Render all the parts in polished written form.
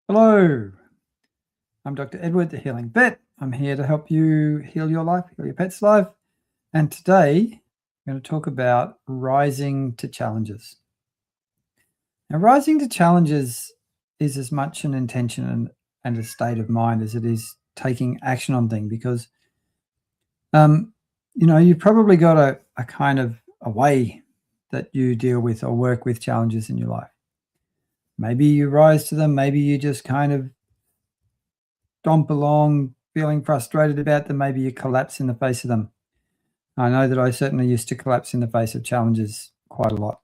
Hello, I'm Dr. Edward, the Healing Vet. I'm here to help you heal your life, heal your pet's life. And today, I'm going to talk about rising to challenges. Now, rising to challenges is as much an intention and a state of mind as it is taking action on things, because, you've probably got a kind of a way that you deal with or work with challenges in your life. Maybe you rise to them, maybe you just kind of stomp along feeling frustrated about them, maybe you collapse in the face of them. I know that I certainly used to collapse in the face of challenges quite a lot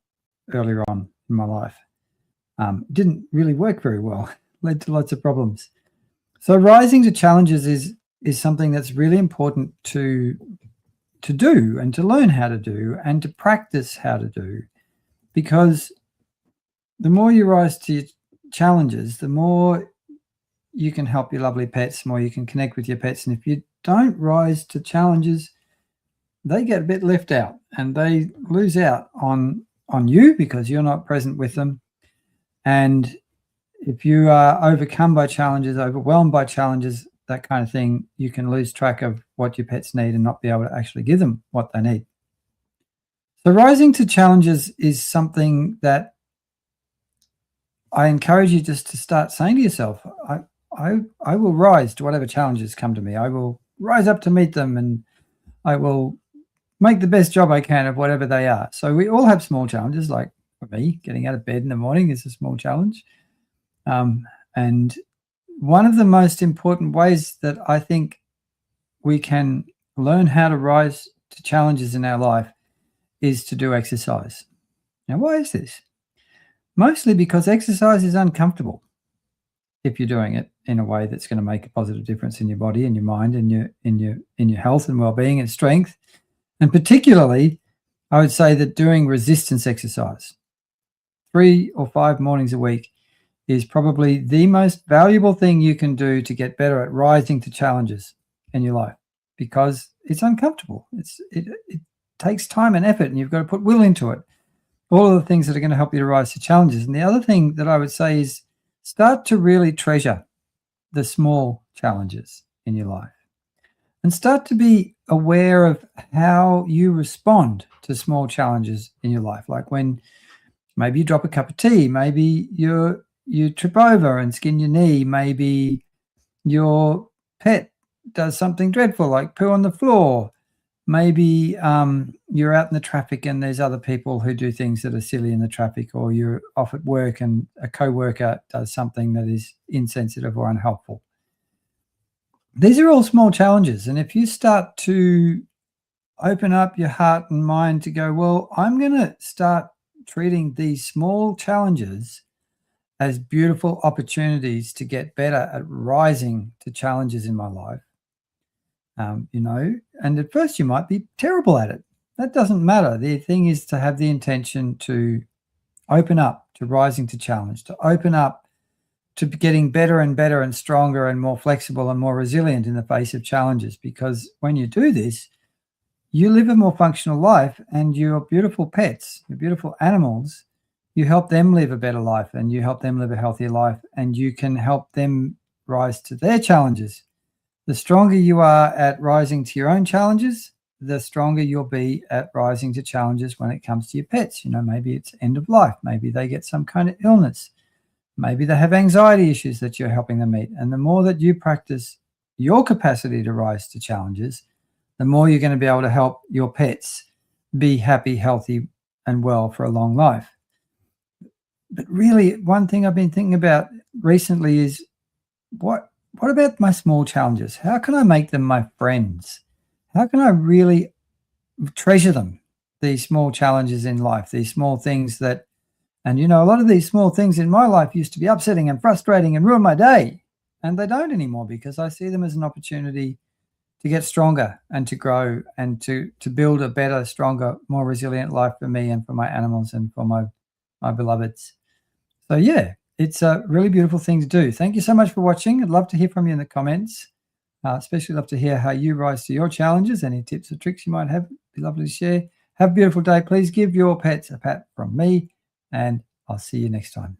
earlier on in my life. Didn't really work very well, led to lots of problems. So rising to challenges is something that's really important to do and to learn how to do and to practice how to do, because the more you rise to challenges, the more you can help your lovely pets, the more you can connect with your pets. And if you don't rise to challenges, they get a bit left out and they lose out on you because you're not present with them. And if you are overcome by challenges, overwhelmed by challenges, that kind of thing, you can lose track of what your pets need and not be able to actually give them what they need. So rising to challenges is something that I encourage you just to start saying to yourself, I will rise to whatever challenges come to me. I will rise up to meet them, and I will make the best job I can of whatever they are. So we all have small challenges. Like for me, getting out of bed in the morning is a small challenge. And one of the most important ways that I think we can learn how to rise to challenges in our life is to do exercise. Now, why is this? Mostly because exercise is uncomfortable if you're doing it in a way that's going to make a positive difference in your body and your mind and in your health and well-being and strength. And particularly, I would say that doing resistance exercise 3 or 5 mornings a week is probably the most valuable thing you can do to get better at rising to challenges in your life, because it's uncomfortable. It takes time and effort, and you've got to put will into it. All of the things that are going to help you to rise to challenges. And the other thing that I would say is start to really treasure the small challenges in your life and start to be aware of how you respond to small challenges in your life. Like when maybe you drop a cup of tea, maybe you trip over and skin your knee, maybe your pet does something dreadful like poo on the floor. Maybe you're out in the traffic and there's other people who do things that are silly in the traffic, or you're off at work and a co-worker does something that is insensitive or unhelpful. These are all small challenges. And if you start to open up your heart and mind to go, well, I'm going to start treating these small challenges as beautiful opportunities to get better at rising to challenges in my life. And at first you might be terrible at it. That doesn't matter. The thing is to have the intention to open up to rising to challenge, to open up to getting better and better and stronger and more flexible and more resilient in the face of challenges. Because when you do this, you live a more functional life, and your beautiful pets, your beautiful animals, you help them live a better life, and you help them live a healthier life, and you can help them rise to their challenges. The stronger you are at rising to your own challenges, the stronger you'll be at rising to challenges when it comes to your pets. Maybe it's end of life. Maybe they get some kind of illness. Maybe they have anxiety issues that you're helping them meet. And the more that you practice your capacity to rise to challenges, the more you're going to be able to help your pets be happy, healthy, and well for a long life. But really, one thing I've been thinking about recently is what about my small challenges? How can I make them my friends? How can I really treasure them, these small challenges in life, these small things that, and a lot of these small things in my life used to be upsetting and frustrating and ruin my day. And they don't anymore, because I see them as an opportunity to get stronger and to grow and to build a better, stronger, more resilient life for me and for my animals and for my beloveds. So yeah, it's a really beautiful thing to do. Thank you so much for watching. I'd love to hear from you in the comments. Especially love to hear how you rise to your challenges. Any tips or tricks you might have, it'd be lovely to share. Have a beautiful day. Please give your pets a pat from me, and I'll see you next time.